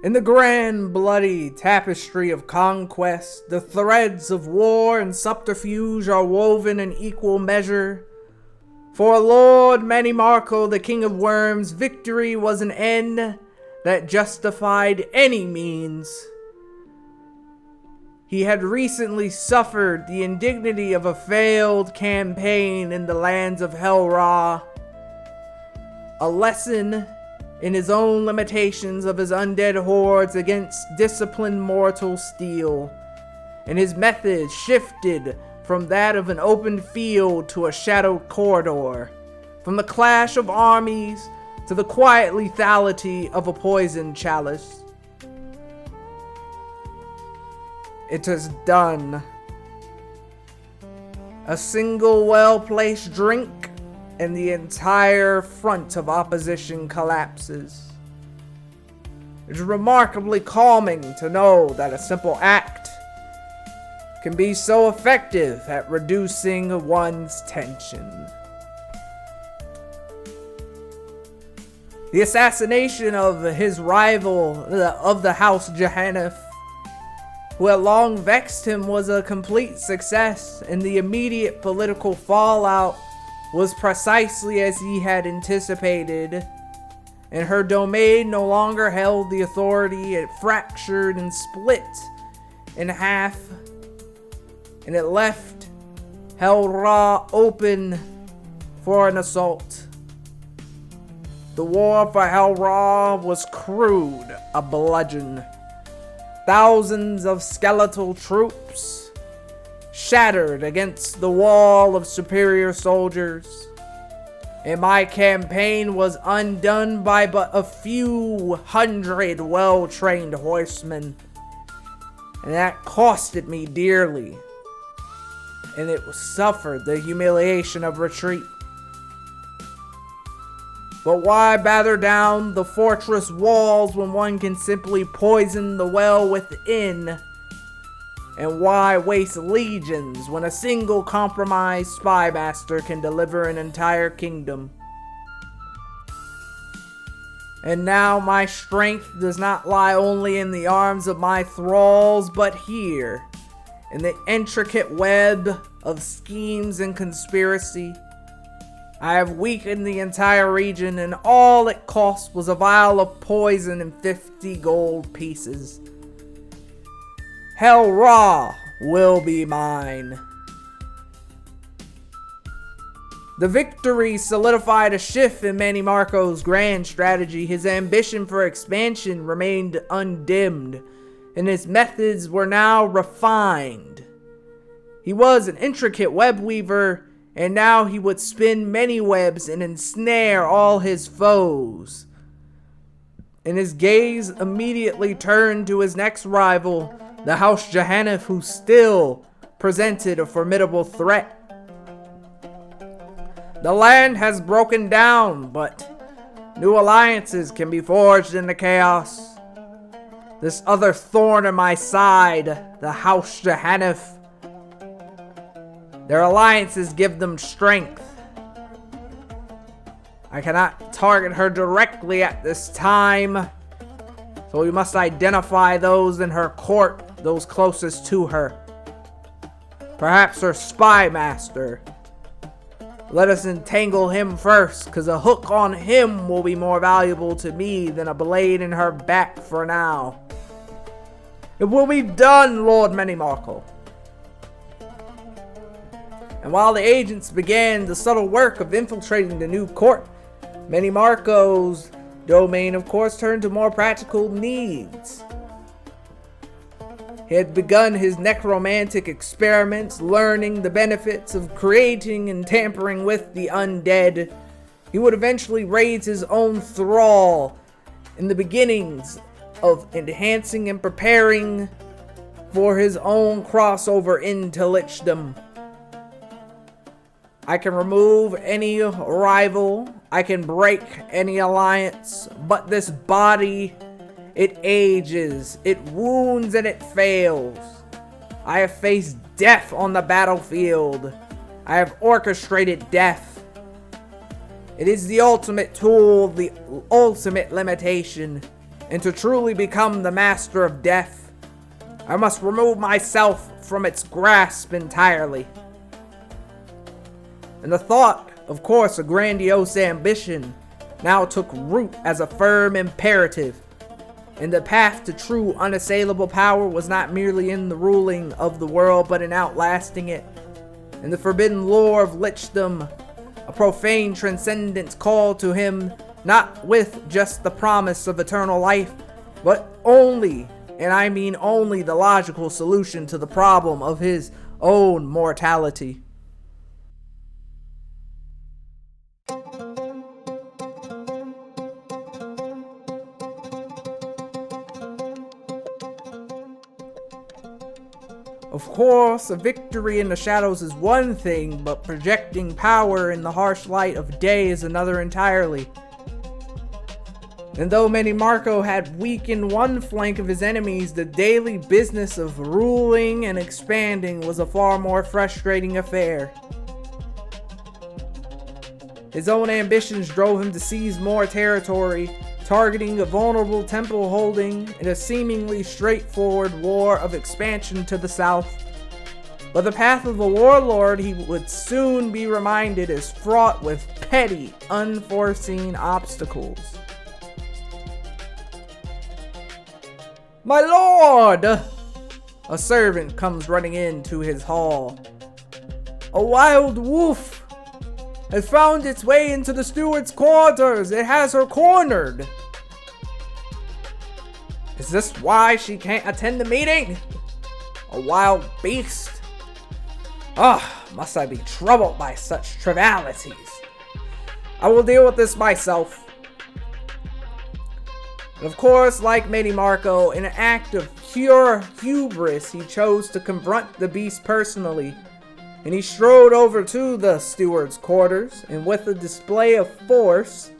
In the grand, bloody tapestry of conquest, the threads of war and subterfuge are woven in equal measure. For Lord Mannimarco, the King of Worms, victory was an end that justified any means. He had recently suffered the indignity of a failed campaign in the lands of Hel-Ra, a lesson in his own limitations of his undead hordes against disciplined mortal steel, and his methods shifted from that of an open field to a shadowed corridor, from the clash of armies to the quiet lethality of a poisoned chalice. It is done. A single well-placed drink, and the entire front of opposition collapses. It's remarkably calming to know that a simple act can be so effective at reducing one's tension. The assassination of his rival of the House Jahanneth, who had long vexed him, was a complete success, and the immediate political fallout was precisely as he had anticipated, and her domain no longer held the authority. It fractured and split in half, and it left Hel-Ra open for an assault. The war for Hel-Ra was crude, a bludgeon. Thousands of skeletal troops shattered against the wall of superior soldiers, and my campaign was undone by but a few hundred well-trained horsemen, and that costed me dearly, and it suffered the humiliation of retreat. But why batter down the fortress walls when one can simply poison the well within? And why waste legions when a single compromised spy master can deliver an entire kingdom? And now my strength does not lie only in the arms of my thralls, but here, in the intricate web of schemes and conspiracy. I have weakened the entire region, and all it cost was a vial of poison and 50 gold pieces. Hel-Ra will be mine. The victory solidified a shift in Mannimarco's grand strategy. His ambition for expansion remained undimmed, and his methods were now refined. He was an intricate web weaver, and now he would spin many webs and ensnare all his foes. And his gaze immediately turned to his next rival, the House Jahanneth, who still presented a formidable threat. The land has broken down, but new alliances can be forged in the chaos. This other thorn in my side, the House Jahanneth, their alliances give them strength. I cannot target her directly at this time, so we must identify those in her court, those closest to her. Perhaps her spy master. Let us entangle him first, because a hook on him will be more valuable to me than a blade in her back for now. It will be done, Lord Mannimarco. And while the agents began the subtle work of infiltrating the new court, Mannimarco's domain, of course, turned to more practical needs. He had begun his necromantic experiments, learning the benefits of creating and tampering with the undead. He would eventually raise his own thrall in the beginnings of enhancing and preparing for his own crossover into lichdom. I can remove any rival, I can break any alliance, but this body, it ages, it wounds, and it fails. I have faced death on the battlefield. I have orchestrated death. It is the ultimate tool, the ultimate limitation. And to truly become the master of death, I must remove myself from its grasp entirely. And the thought, of course, a grandiose ambition, now took root as a firm imperative. And the path to true unassailable power was not merely in the ruling of the world, but in outlasting it. In the forbidden lore of lichdom, a profane transcendence called to him, not with just the promise of eternal life, but only, and I mean only, the logical solution to the problem of his own mortality. Of course, a victory in the shadows is one thing, but projecting power in the harsh light of day is another entirely. And though Mannimarco had weakened one flank of his enemies, the daily business of ruling and expanding was a far more frustrating affair. His own ambitions drove him to seize more territory, targeting a vulnerable temple holding in a seemingly straightforward war of expansion to the south. But the path of the warlord, he would soon be reminded, is fraught with petty, unforeseen obstacles. "My lord!" A servant comes running into his hall. "A wild wolf has found its way into the steward's quarters. It has her cornered." "Is this why she can't attend the meeting? A wild beast? Must I be troubled by such trivialities? I will deal with this myself." And of course, like Mannimarco, in an act of pure hubris, he chose to confront the beast personally. And he strode over to the steward's quarters, and with a display of force,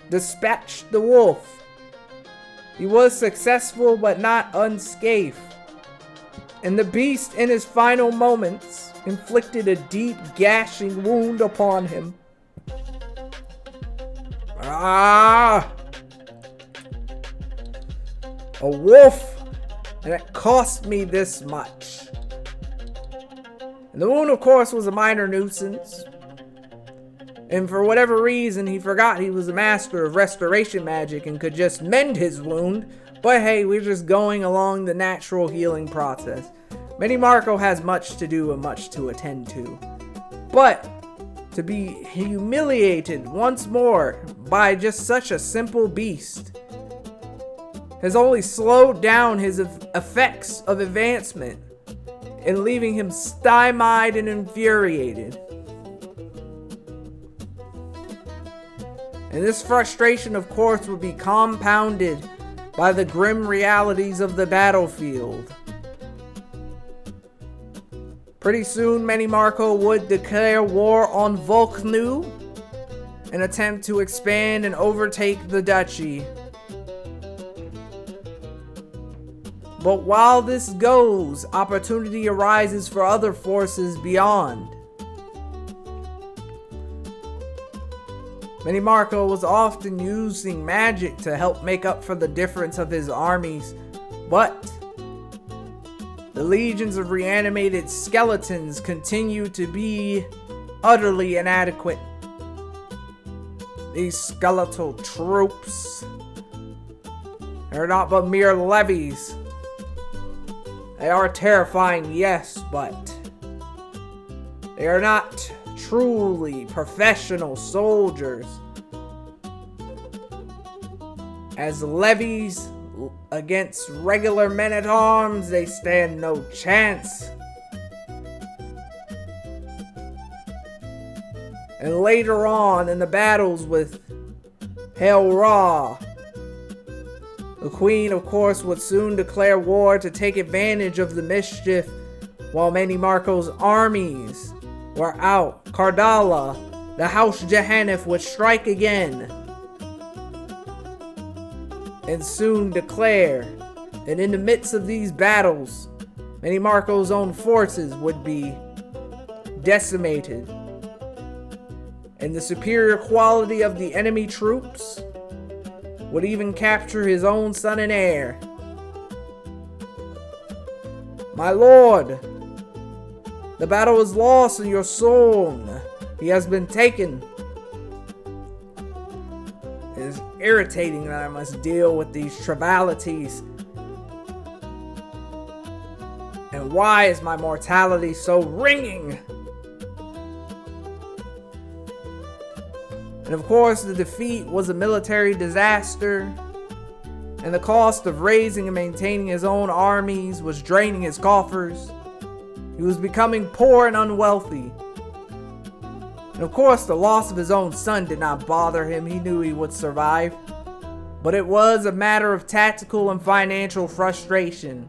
dispatched the wolf. He was successful, but not unscathed. And the beast, in his final moments, inflicted a deep gashing wound upon him. A wolf, and it cost me this much. And the wound, of course, was a minor nuisance. And for whatever reason, he forgot he was a master of restoration magic and could just mend his wound. But hey, we're just going along the natural healing process. Mannimarco has much to do and much to attend to. But to be humiliated once more by just such a simple beast has only slowed down his effects of advancement and leaving him stymied and infuriated. And this frustration, of course, would be compounded by the grim realities of the battlefield. Pretty soon, Mannimarco would declare war on Volknu and attempt to expand and overtake the duchy. But while this goes, opportunity arises for other forces beyond. Mannimarco was often using magic to help make up for the difference of his armies, but the legions of reanimated skeletons continue to be utterly inadequate. These skeletal troops are not but mere levies. They are terrifying, yes, but they are not truly professional soldiers. As levies against regular men-at-arms, they stand no chance. And later on in the battles with Hail Ra, the queen, of course, would soon declare war to take advantage of the mischief while Mannimarco's armies were out. Cardala, the House Jahannif, would strike again and soon declare that in the midst of these battles, Mannimarco's own forces would be decimated, and the superior quality of the enemy troops would even capture his own son and heir. My lord, the battle is lost and your son, he has been taken. It is irritating that I must deal with these trivialities. And why is my mortality so ringing? And of course, the defeat was a military disaster, and the cost of raising and maintaining his own armies was draining his coffers. He was becoming poor and unwealthy. And of course, the loss of his own son did not bother him. He knew he would survive. But it was a matter of tactical and financial frustration.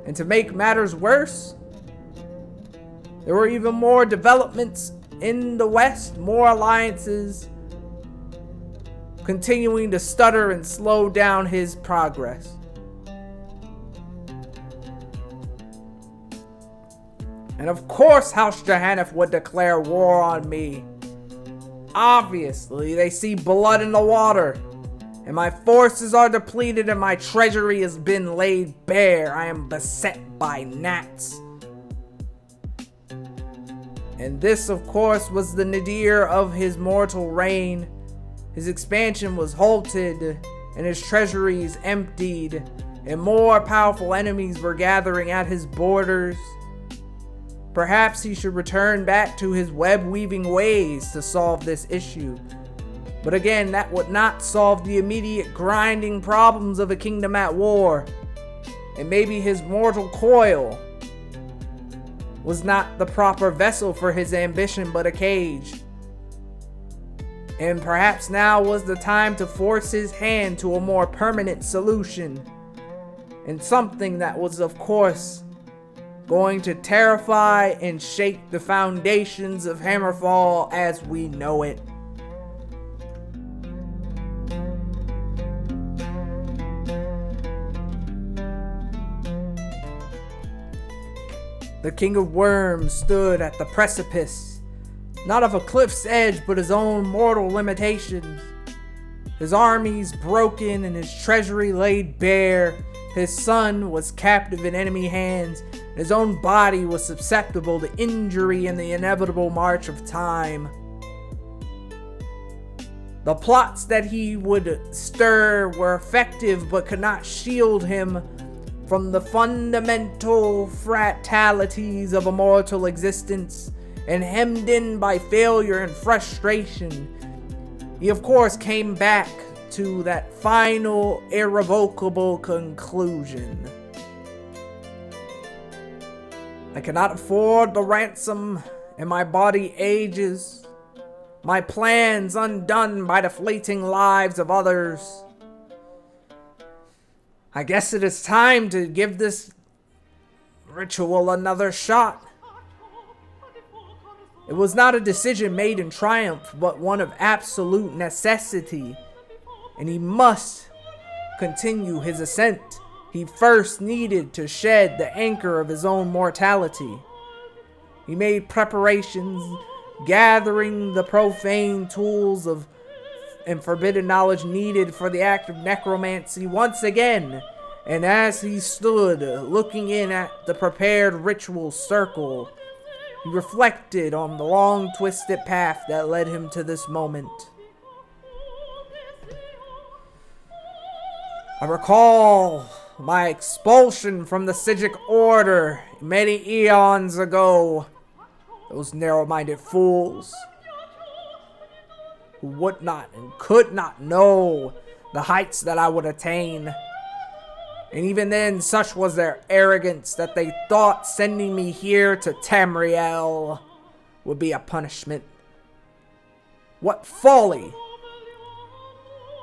And to make matters worse, there were even more developments in the West, more alliances, continuing to stutter and slow down his progress. And of course, House Johanneth would declare war on me. Obviously, they see blood in the water, and my forces are depleted and my treasury has been laid bare. I am beset by gnats. And this, of course, was the nadir of his mortal reign. His expansion was halted, and his treasuries emptied, and more powerful enemies were gathering at his borders. Perhaps he should return back to his web-weaving ways to solve this issue. But again, that would not solve the immediate grinding problems of a kingdom at war. And maybe his mortal coil was not the proper vessel for his ambition, but a cage. And perhaps now was the time to force his hand to a more permanent solution. And something that was, of course, going to terrify and shake the foundations of Hammerfall as we know it. The King of Worms stood at the precipice, not of a cliff's edge, but his own mortal limitations. His armies broken and his treasury laid bare. His son was captive in enemy hands. And his own body was susceptible to injury in the inevitable march of time. The plots that he would stir were effective, but could not shield him from the fundamental fatalities of a mortal existence, and hemmed in by failure and frustration, he of course came back to that final irrevocable conclusion. I cannot afford the ransom, and my body ages, my plans undone by the fleeting lives of others. I guess it is time to give this ritual another shot. It was not a decision made in triumph, but one of absolute necessity. And he must continue his ascent. He first needed to shed the anchor of his own mortality. He made preparations, gathering the profane tools and forbidden knowledge needed for the act of necromancy once again. And as he stood looking in at the prepared ritual circle, he reflected on the long twisted path that led him to this moment. I recall my expulsion from the Sigic Order many eons ago. Those narrow-minded fools who would not and could not know the heights that I would attain. And even then, such was their arrogance that they thought sending me here to Tamriel would be a punishment. What folly!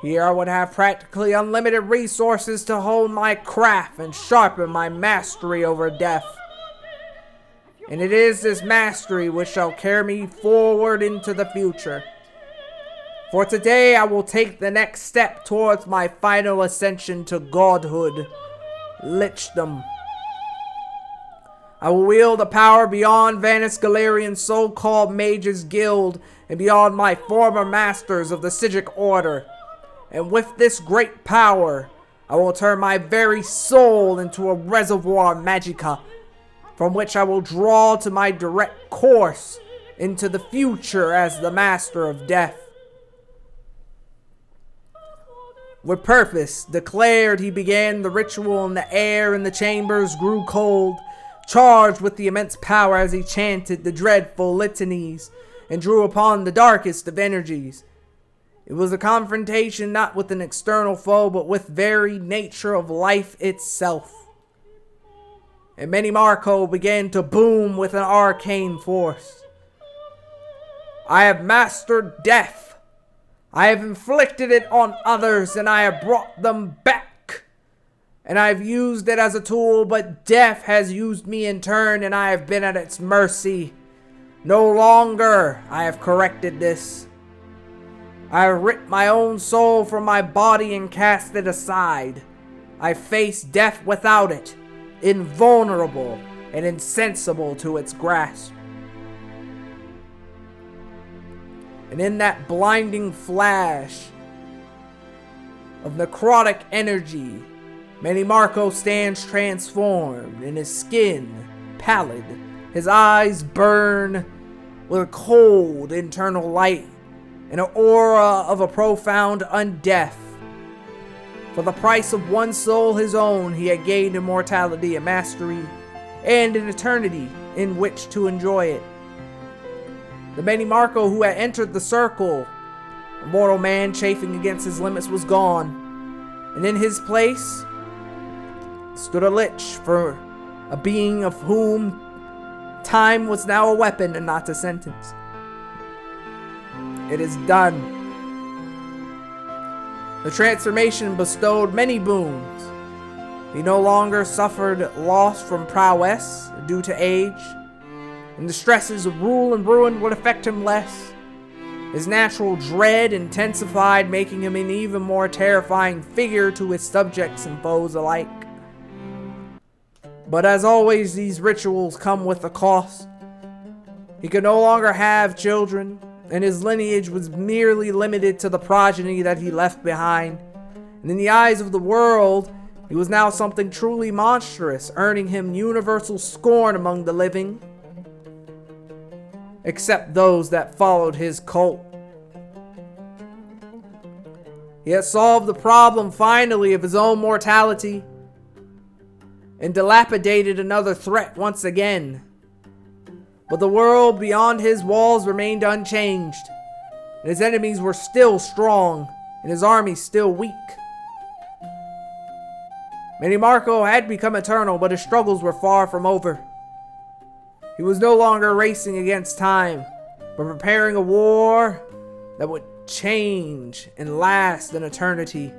Here I would have practically unlimited resources to hone my craft and sharpen my mastery over death. And it is this mastery which shall carry me forward into the future. For today I will take the next step towards my final ascension to godhood, lichdom. I will wield a power beyond Vanis Galerian's so-called Mages Guild and beyond my former masters of the Sigic Order. And with this great power, I will turn my very soul into a reservoir magica, from which I will draw to my direct course into the future as the master of death. With purpose declared, he began the ritual, and the air in the chambers grew cold, charged with the immense power as he chanted the dreadful litanies and drew upon the darkest of energies. It was a confrontation not with an external foe, but with very nature of life itself. And Mannimarco began to boom with an arcane force. I have mastered death. I have inflicted it on others, and I have brought them back. And I have used it as a tool, but death has used me in turn, and I have been at its mercy. No longer I have corrected this. I have ripped my own soul from my body and cast it aside. I face death without it, invulnerable and insensible to its grasp. And in that blinding flash of necrotic energy, Mannimarco stands transformed, and his skin pallid, his eyes burn with a cold internal light, and an aura of a profound undeath. For the price of one soul, his own, he had gained immortality and mastery, and an eternity in which to enjoy it. The Mannimarco who had entered the circle, a mortal man chafing against his limits, was gone, and in his place stood a lich, for a being of whom time was now a weapon and not a sentence. It is done. The transformation bestowed many boons. He no longer suffered loss from prowess due to age, and the stresses of rule and ruin would affect him less. His natural dread intensified, making him an even more terrifying figure to his subjects and foes alike. But as always, these rituals come with a cost. He could no longer have children, and his lineage was merely limited to the progeny that he left behind. And in the eyes of the world, he was now something truly monstrous, earning him universal scorn among the living, except those that followed his cult. He had solved the problem finally of his own mortality, and dilapidated another threat once again. But the world beyond his walls remained unchanged, and his enemies were still strong, and his army still weak. Mannimarco had become eternal, but his struggles were far from over. He was no longer racing against time, but preparing a war that would change and last an eternity.